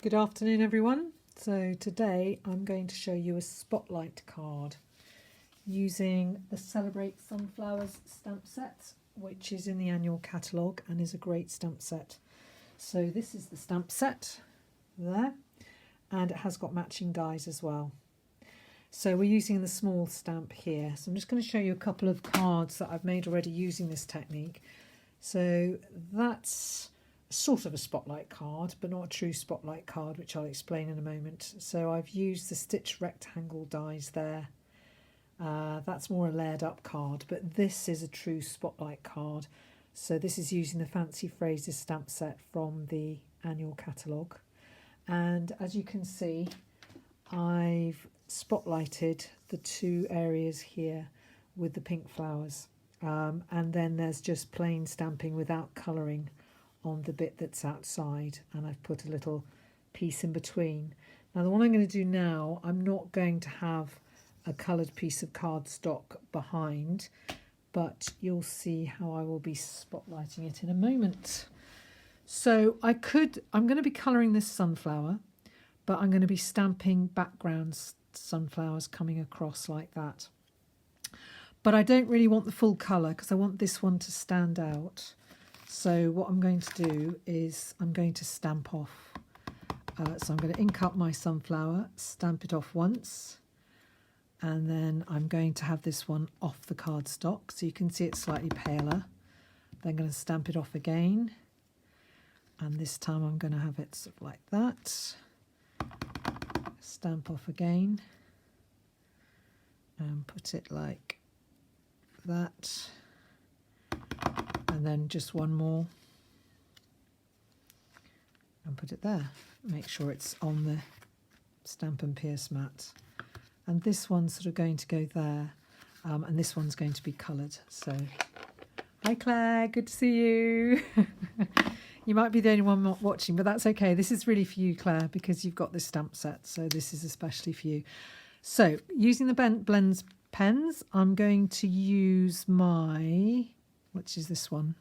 Good afternoon, everyone. So today I'm going to show you a spotlight card using the Celebrate Sunflowers stamp set, which is in the annual catalogue and is a great stamp set. So this is the stamp set there, and it has got matching dies as well. So we're using the small stamp here. So I'm just going to show you a couple of cards that I've made already using this technique. So that's sort of a spotlight card, but not a true spotlight card, which I'll explain in a moment. So I've used the stitch rectangle dies there. That's more a layered up card, but this is a true spotlight card. So this is using the Fancy Phrases stamp set from the annual catalogue. And as you can see, I've spotlighted the two areas here with the pink flowers. And then there's just plain stamping without colouring on the bit that's outside, and I've put a little piece in between. Now the one I'm going to do now, I'm not going to have a coloured piece of cardstock behind, but you'll see how I will be spotlighting it in a moment. So I'm going to be colouring this sunflower, but I'm going to be stamping background sunflowers coming across like that. But I don't really want the full colour because I want this one to stand out. So what I'm going to do is I'm going to stamp off. So I'm going to ink up my sunflower, stamp it off once, and then I'm going to have this one off the cardstock. So you can see it's slightly paler. Then I'm going to stamp it off again. And this time I'm going to have it sort of like that. Stamp off again. And put it like that. And then just one more and put it there. Make sure it's on the Stamp and Pierce mat. And this one's sort of going to go there, and this one's going to be coloured. So, hi Claire, good to see you. You might be the only one not watching, but that's okay. This is really for you, Claire, because you've got this stamp set, so this is especially for you. So, using the Blends pens, I'm going to use my... which is this one.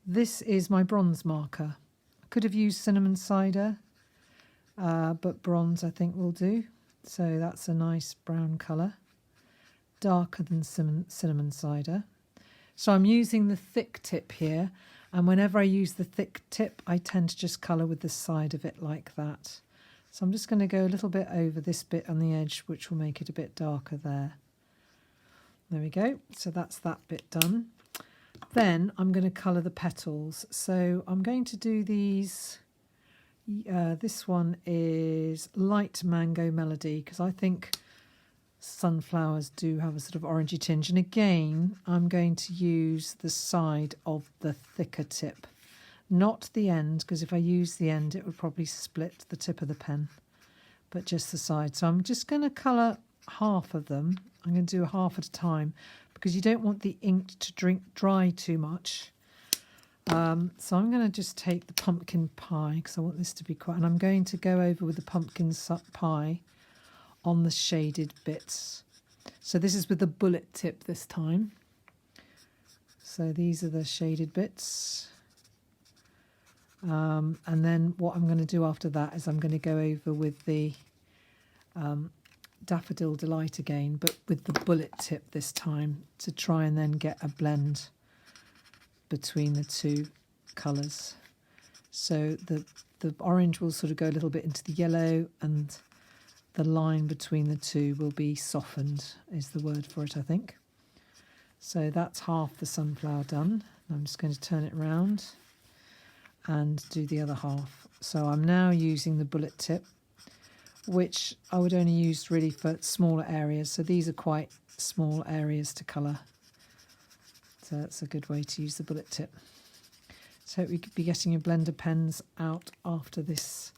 This is my bronze marker. I could have used cinnamon cider, but bronze I think will do. So that's a nice brown colour, darker than cinnamon cider. So I'm using the thick tip here, and whenever I use the thick tip, I tend to just colour with the side of it like that. So I'm just going to go a little bit over this bit on the edge, which will make it a bit darker there. There we go. So that's that bit done. Then I'm going to colour the petals. So I'm going to do these. This one is Light Mango Melody, because I think sunflowers do have a sort of orangey tinge. And again, I'm going to use the side of the thicker tip, not the end, because if I use the end, it would probably split the tip of the pen, but just the side. So I'm just going to colour half of them. I'm going to do a half at a time because you don't want the ink to dry too much. So I'm going to just take the pumpkin pie because I want this to be quite... And I'm going to go over with the pumpkin pie on the shaded bits. So this is with the bullet tip this time. So these are the shaded bits. And then what I'm going to do after that is I'm going to go over with the... Daffodil Delight again, but with the bullet tip this time to try and then get a blend between the two colours. So the orange will sort of go a little bit into the yellow, and the line between the two will be softened, is the word for it, I think. So that's half the sunflower done. I'm just going to turn it around and do the other half. So I'm now using the bullet tip, which I would only use really for smaller areas. So these are quite small areas to colour. So that's a good way to use the bullet tip. So we could be getting your blender pens out after this,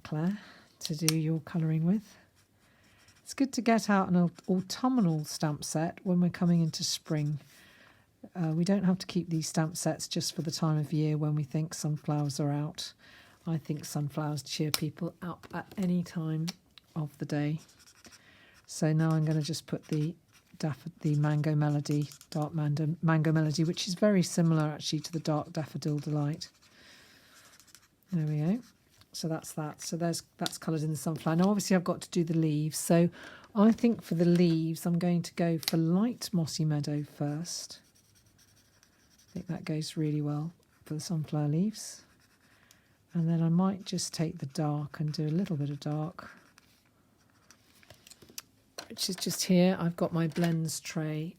Claire, to do your colouring with. It's good to get out an autumnal stamp set when we're coming into spring. We don't have to keep these stamp sets just for the time of year when we think sunflowers are out. I think sunflowers cheer people up at any time of the day. So now I'm going to just put the Mango Melody, Dark Mango Melody, which is very similar actually to the Dark Daffodil Delight. There we go. so that's that. So that's coloured in the sunflower. Now obviously I've got to do the leaves. So I think for the leaves I'm going to go for light mossy meadow first. I think that goes really well for the sunflower leaves. And then I might just take the dark and do a little bit of dark, which is just here. I've got my blends tray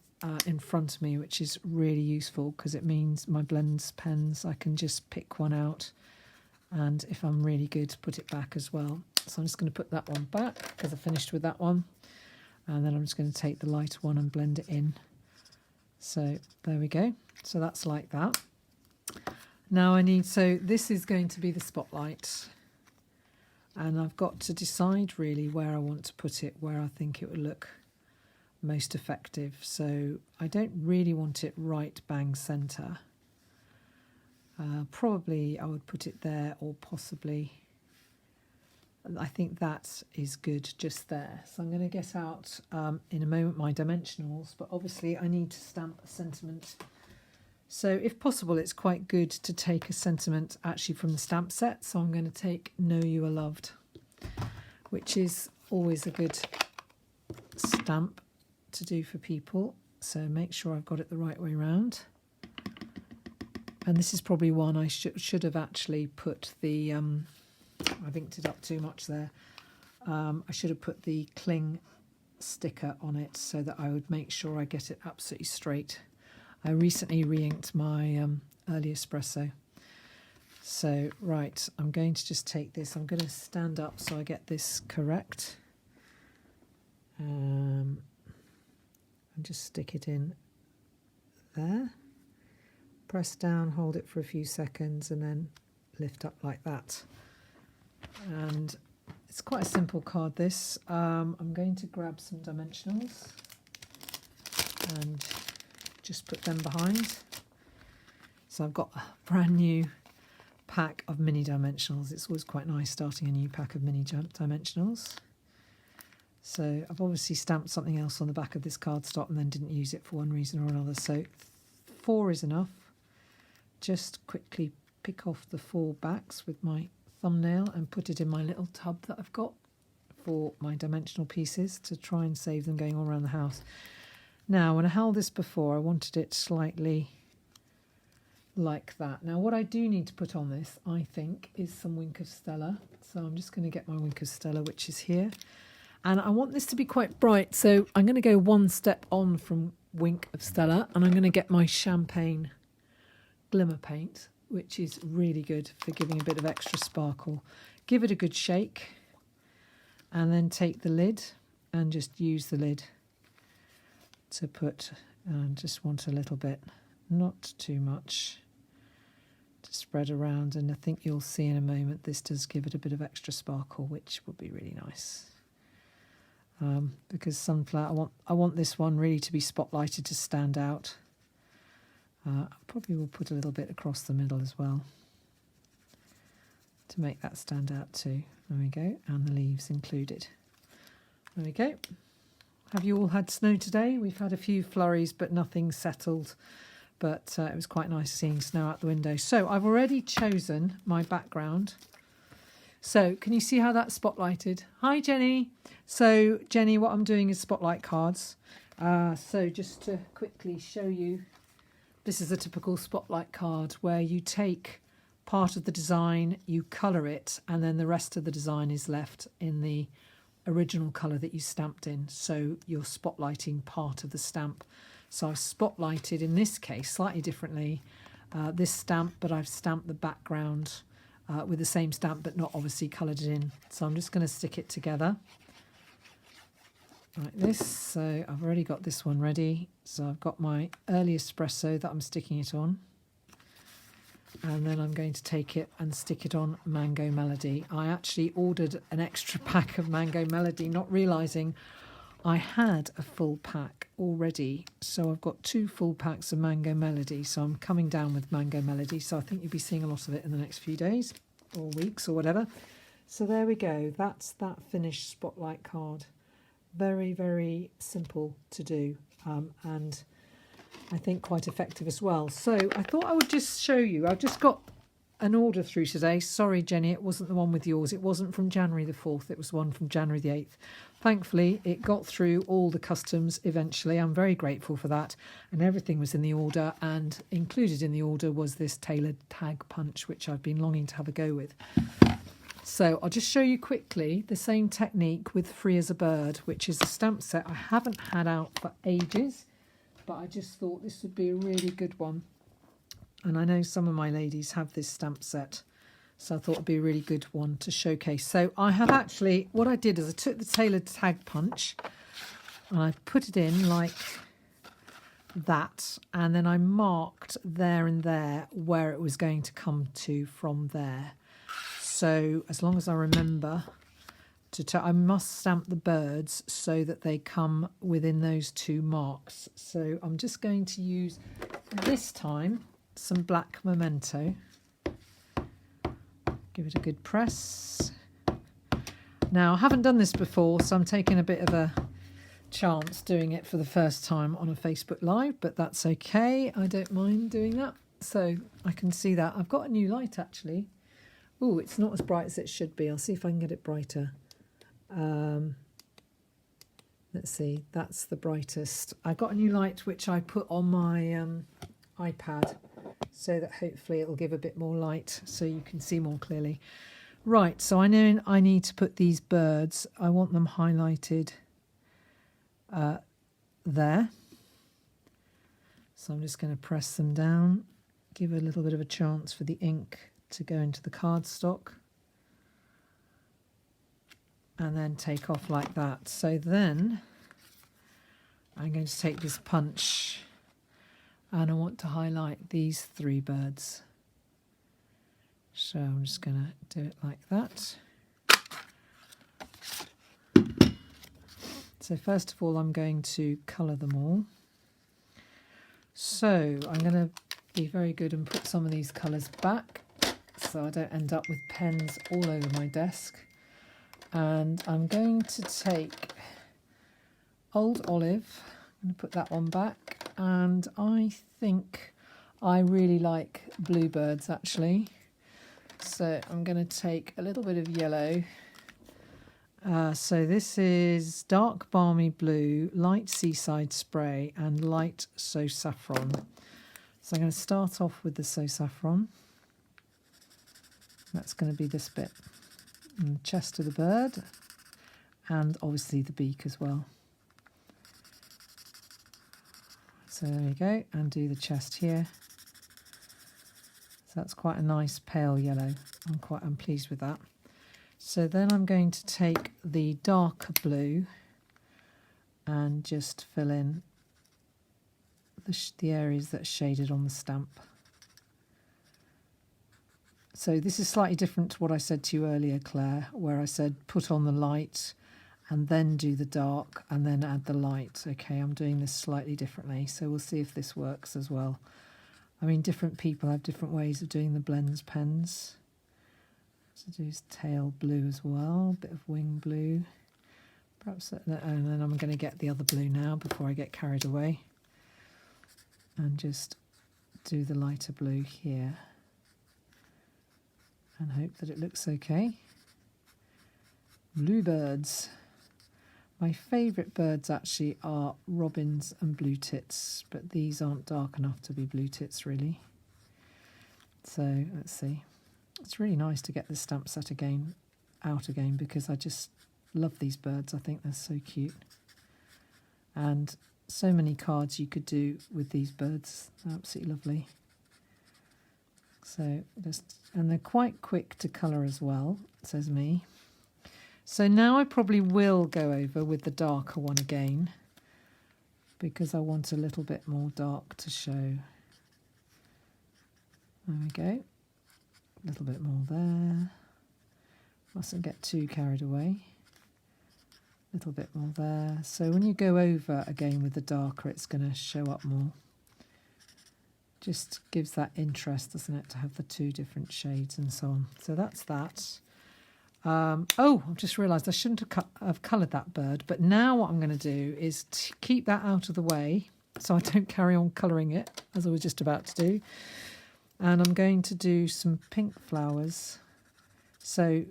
in front of me, which is really useful because it means my blends pens, I can just pick one out, and if I'm really good, put it back as well. So I'm just going to put that one back because I finished with that one, and then I'm just going to take the lighter one and blend it in. So there we go. So that's like that. Now so this is going to be the spotlight, and I've got to decide really where I want to put it, where I think it would look most effective. So I don't really want it right bang centre. Probably I would put it there, or possibly, I think that is good just there. So I'm going to get out in a moment my dimensionals, but obviously I need to stamp a sentiment. So if possible, it's quite good to take a sentiment actually from the stamp set. So I'm going to take Know You Are Loved, which is always a good stamp to do for people. So make sure I've got it the right way round. And this is probably one I should have actually put the, I've inked it up too much there. I should have put the cling sticker on it so that I would make sure I get it absolutely straight. I recently re-inked my early espresso. So, right, I'm going to just take this. I'm going to stand up so I get this correct. And just stick it in there. Press down, hold it for a few seconds, and then lift up like that. And it's quite a simple card, this. I'm going to grab some dimensionals and just put them behind. So I've got a brand new pack of mini dimensionals. It's always quite nice starting a new pack of mini dimensionals. So I've obviously stamped something else on the back of this cardstock and then didn't use it for one reason or another. So 4 is enough. Just quickly pick off the 4 backs with my thumbnail and put it in my little tub that I've got for my dimensional pieces to try and save them going all around the house. Now, when I held this before, I wanted it slightly like that. Now, what I do need to put on this, I think, is some Wink of Stella. So I'm just going to get my Wink of Stella, which is here. And I want this to be quite bright, so I'm going to go one step on from Wink of Stella, and I'm going to get my Champagne Glimmer paint, which is really good for giving a bit of extra sparkle. Give it a good shake, and then take the lid and just use the lid to put, just want a little bit, not too much, to spread around. And I think you'll see in a moment this does give it a bit of extra sparkle, which would be really nice. Because sunflower, I want this one really to be spotlighted, to stand out. I probably will put a little bit across the middle as well to make that stand out too. There we go, and the leaves included. There we go. Have you all had snow today? We've had a few flurries, but nothing settled. But it was quite nice seeing snow out the window. So I've already chosen my background. So can you see how that's spotlighted? Hi, Jenny. So, Jenny, what I'm doing is spotlight cards. So just to quickly show you, this is a typical spotlight card where you take part of the design, you colour it, and then the rest of the design is left in the original colour that you stamped in. So you're spotlighting part of the stamp. So I've spotlighted, in this case, slightly differently, this stamp, but I've stamped the background with the same stamp, but not obviously coloured it in. So I'm just going to stick it together like this. So I've already got this one ready. So I've got my early espresso that I'm sticking it on. And then I'm going to take it and stick it on Mango Melody. I actually ordered an extra pack of Mango Melody, not realising I had a full pack already. So I've got 2 full packs of Mango Melody. So I'm coming down with Mango Melody. So I think you'll be seeing a lot of it in the next few days or weeks or whatever. So there we go. That's that finished spotlight card. Very, very simple to do. And I think quite effective as well. So I thought I would just show you. I've just got an order through today. Sorry, Jenny, it wasn't the one with yours. It wasn't from January the 4th. It was one from January the 8th. Thankfully, it got through all the customs eventually. I'm very grateful for that. And everything was in the order, and included in the order was this tailored tag punch, which I've been longing to have a go with. So I'll just show you quickly the same technique with Free as a Bird, which is a stamp set I haven't had out for ages, but I just thought this would be a really good one. And I know some of my ladies have this stamp set, so I thought it'd be a really good one to showcase. So I have actually, what I did is I took the tailored tag punch and I put it in like that, and then I marked there and there where it was going to come to from there. So as long as I remember I must stamp the birds so that they come within those two marks. So I'm just going to use this time some black memento. Give it a good press. Now, I haven't done this before, so I'm taking a bit of a chance doing it for the first time on a Facebook Live, but that's okay. I don't mind doing that. So I can see that. I've got a new light, actually. Oh, it's not as bright as it should be. I'll see if I can get it brighter. Let's see, that's the brightest. I got a new light which I put on my iPad, so that hopefully it will give a bit more light so you can see more clearly. Right, so I know I need to put these birds, I want them highlighted there. So I'm just going to press them down, give a little bit of a chance for the ink to go into the cardstock, and then take off like that. So then I'm going to take this punch and I want to highlight these three birds. So I'm just going to do it like that. So first of all, I'm going to colour them all. So I'm going to be very good and put some of these colours back so I don't end up with pens all over my desk. And I'm going to take Old Olive, I'm going to put that one back, and I think I really like Bluebirds actually. So I'm going to take a little bit of yellow. So this is Dark Balmy Blue, Light Seaside Spray and Light So Saffron. So I'm going to start off with the So Saffron. That's going to be this bit. And the chest of the bird, and obviously the beak as well. So there you go, and do the chest here. So that's quite a nice pale yellow. I'm pleased with that. So then I'm going to take the darker blue and just fill in the areas that are shaded on the stamp. So this is slightly different to what I said to you earlier, Claire, where I said put on the light and then do the dark and then add the light. Okay, I'm doing this slightly differently, so we'll see if this works as well. I mean, different people have different ways of doing the blends pens. So do tail blue as well, bit of wing blue. Perhaps, and then I'm going to get the other blue now before I get carried away. And just do the lighter blue here. And hope that it looks okay. Bluebirds. My favourite birds actually are robins and blue tits, but these aren't dark enough to be blue tits really. So let's see. It's really nice to get this stamp set out again because I just love these birds. I think they're so cute. And so many cards you could do with these birds. They're absolutely lovely. So and they're quite quick to colour as well, says me. So now I probably will go over with the darker one again because I want a little bit more dark to show. There we go. A little bit more there. Mustn't get too carried away. A little bit more there. So when you go over again with the darker, it's going to show up more. Just gives that interest, doesn't it, to have the two different shades and so on. So that's that. Oh, I've just realised I shouldn't have coloured that bird, but now what I'm going to do is keep that out of the way so I don't carry on colouring it, as I was just about to do. And I'm going to do some pink flowers. So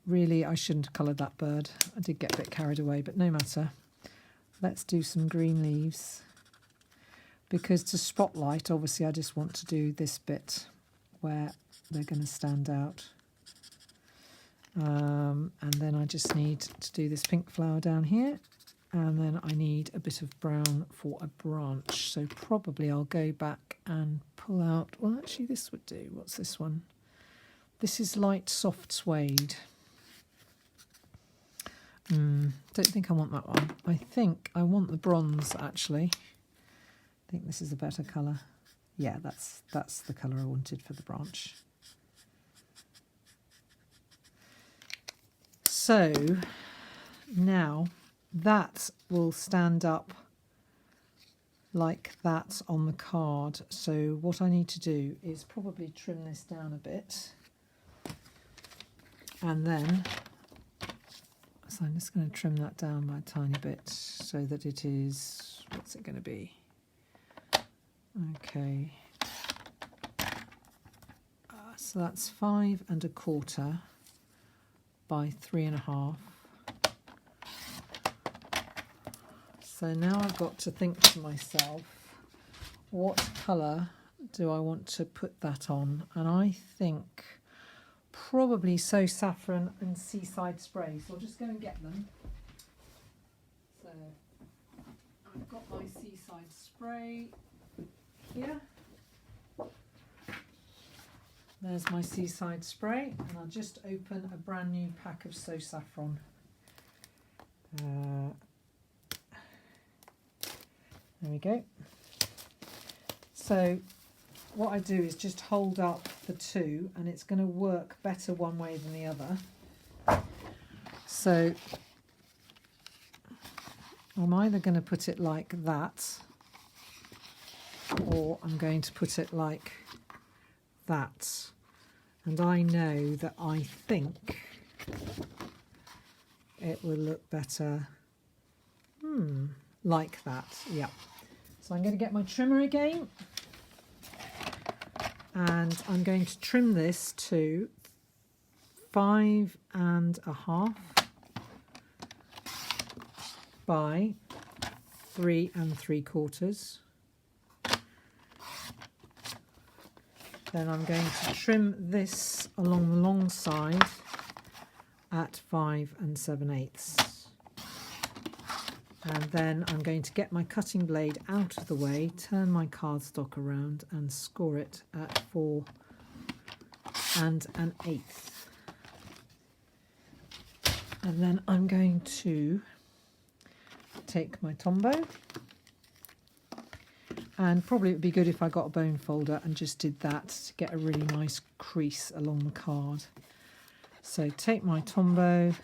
really I shouldn't have coloured that bird. I did get a bit carried away, but no matter. Let's do some green leaves. Because to spotlight, obviously I just want to do this bit where they're going to stand out. And then I just need to do this pink flower down here. And then I need a bit of brown for a branch. So probably I'll go back and pull out, well actually this would do. What's this one? This is light soft suede. Don't think I want that one. I think I want the bronze actually. I think this is a better colour. Yeah, that's the colour I wanted for the branch. So now that will stand up like that on the card. So what I need to do is probably trim this down a bit. And then, so I'm just going to trim that down by a tiny bit so that it is, what's it going to be? Okay. So that's 5 1/4 by 3 1/2. So now I've got to think to myself, what colour do I want to put that on? And I think probably So Saffron and Seaside Spray. So I'll just go and get them. So I've got my Seaside Spray here. There's my Seaside Spray, and I'll just open a brand new pack of So Saffron. There we go. So what I do is just hold up the two, and it's going to work better one way than the other. So I'm either going to put it like that, or I'm going to put it like that. And I know that I think it will look better like that. Yeah. So I'm going to get my trimmer again, and I'm going to trim this to 5 1/2 by 3 3/4. Then I'm going to trim this along the long side at 5 7/8. And then I'm going to get my cutting blade out of the way, turn my cardstock around and score it at 4 1/8. And then I'm going to take my Tombow, and probably it would be good if I got a bone folder and just did that to get a really nice crease along the card. So take my Tombow.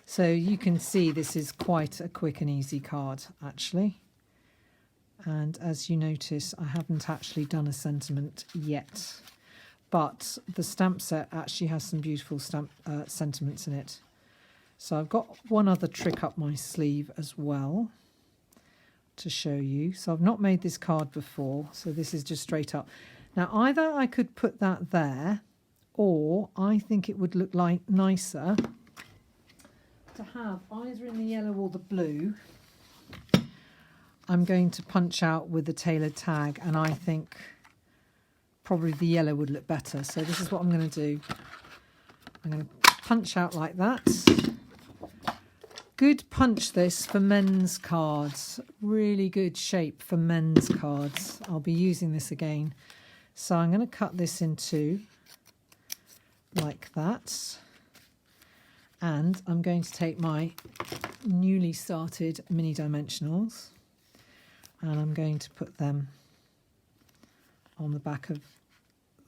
So you can see this is quite a quick and easy card actually. And as you notice, I haven't actually done a sentiment yet, but the stamp set actually has some beautiful sentiments in it. So I've got one other trick up my sleeve as well to show you. So I've not made this card before, so this is just straight up. Now either I could put that there, or I think it would look like nicer to have either in the yellow or the blue. I'm going to punch out with the tailored tag, and I think probably the yellow would look better. So this is what I'm going to do. I'm going to punch out like that. Good punch this for men's cards. Really good shape for men's cards. I'll be using this again. So I'm going to cut this in two like that. And I'm going to take my newly started mini dimensionals, and I'm going to put them on the back of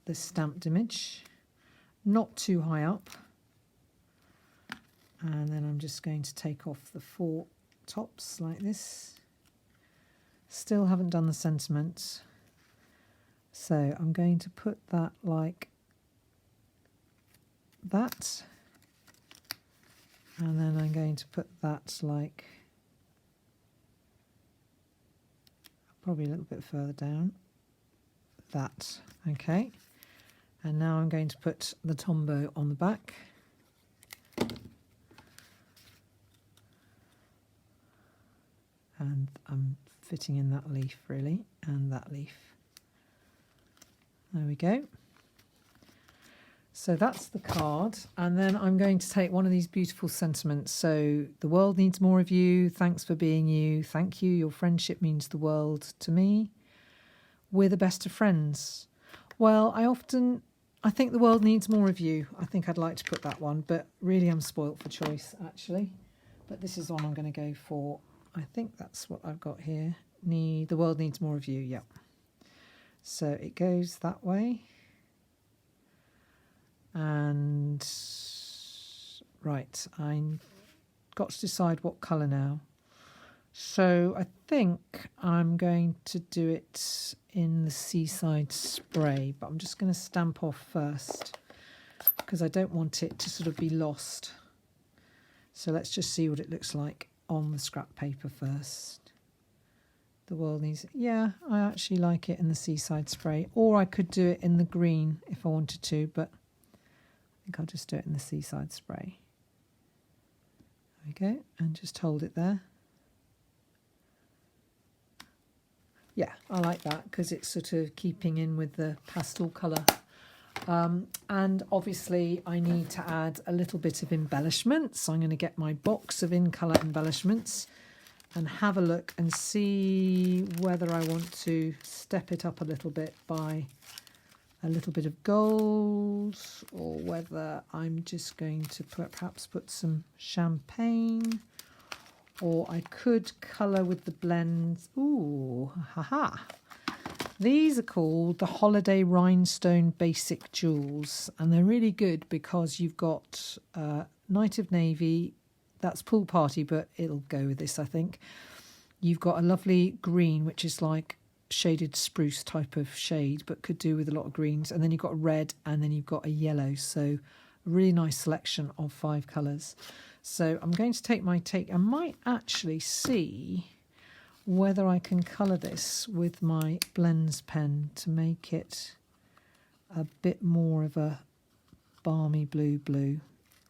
this stamped image, not too high up. And then I'm just going to take off the 4 tops like this. Still haven't done the sentiment. So I'm going to put that like that. And then I'm going to put that like probably a little bit further down. That, okay. And now I'm going to put the Tombow on the back. And I'm fitting in that leaf really, and that leaf. There we go. So that's the card, and then I'm going to take one of these beautiful sentiments. So the world needs more of you. Thanks for being you. Thank you. Your friendship means the world to me. We're the best of friends. Well, I think the world needs more of you. I think I'd like to put that one, but really I'm spoilt for choice actually. But this is the one I'm going to go for. I think that's what I've got here. The world needs more of you. Yep. So it goes that way. And right, I've got to decide what colour now. So I think I'm going to do it in the Seaside Spray, but I'm just going to stamp off first because I don't want it to sort of be lost. So let's just see what it looks like on the scrap paper first. The world needs, yeah, I actually like it in the Seaside Spray, or I could do it in the green if I wanted to, but I think I'll just do it in the Seaside Spray. There we go, and just hold it there. Yeah, I like that because it's sort of keeping in with the pastel colour. And obviously I need to add a little bit of embellishment. So I'm going to get my box of in-colour embellishments and have a look and see whether I want to step it up a little bit by a little bit of gold, or whether I'm just going to perhaps put some champagne, or I could colour with the blends. Ooh, haha. These are called the Holiday Rhinestone Basic Jewels, and they're really good because you've got Night of Navy, that's Pool Party, but it'll go with this, I think. You've got a lovely green, which is like shaded spruce type of shade, but could do with a lot of greens, and then you've got a red, and then you've got a yellow, so a really nice selection of 5 colours. So I'm going to take my I might actually see whether I can colour this with my blends pen to make it a bit more of a balmy blue,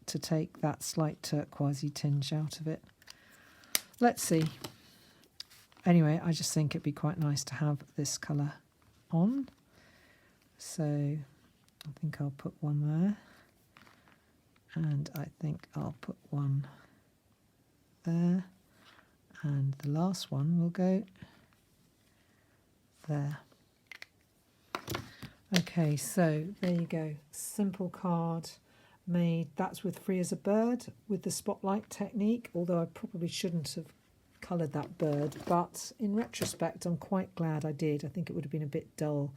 to take that slight turquoisey tinge out of it. Let's see. Anyway, I just think it'd be quite nice to have this colour on. So I think I'll put one there. And I think I'll put one there. And the last one will go there. Okay, so there you go. Simple card made. That's with Free as a Bird with the spotlight technique, although I probably shouldn't have coloured that bird, but in retrospect I'm quite glad I did. I think it would have been a bit dull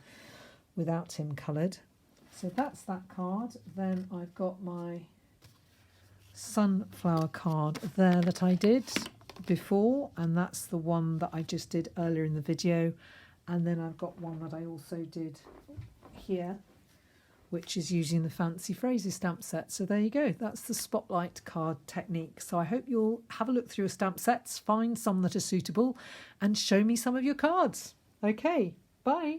without him coloured. So that's that card. Then I've got my sunflower card there that I did before, and that's the one that I just did earlier in the video. And then I've got one that I also did here, which is using the Fancy Phrases stamp set. So there you go, that's the spotlight card technique. So I hope you'll have a look through your stamp sets, find some that are suitable, and show me some of your cards. Okay, bye.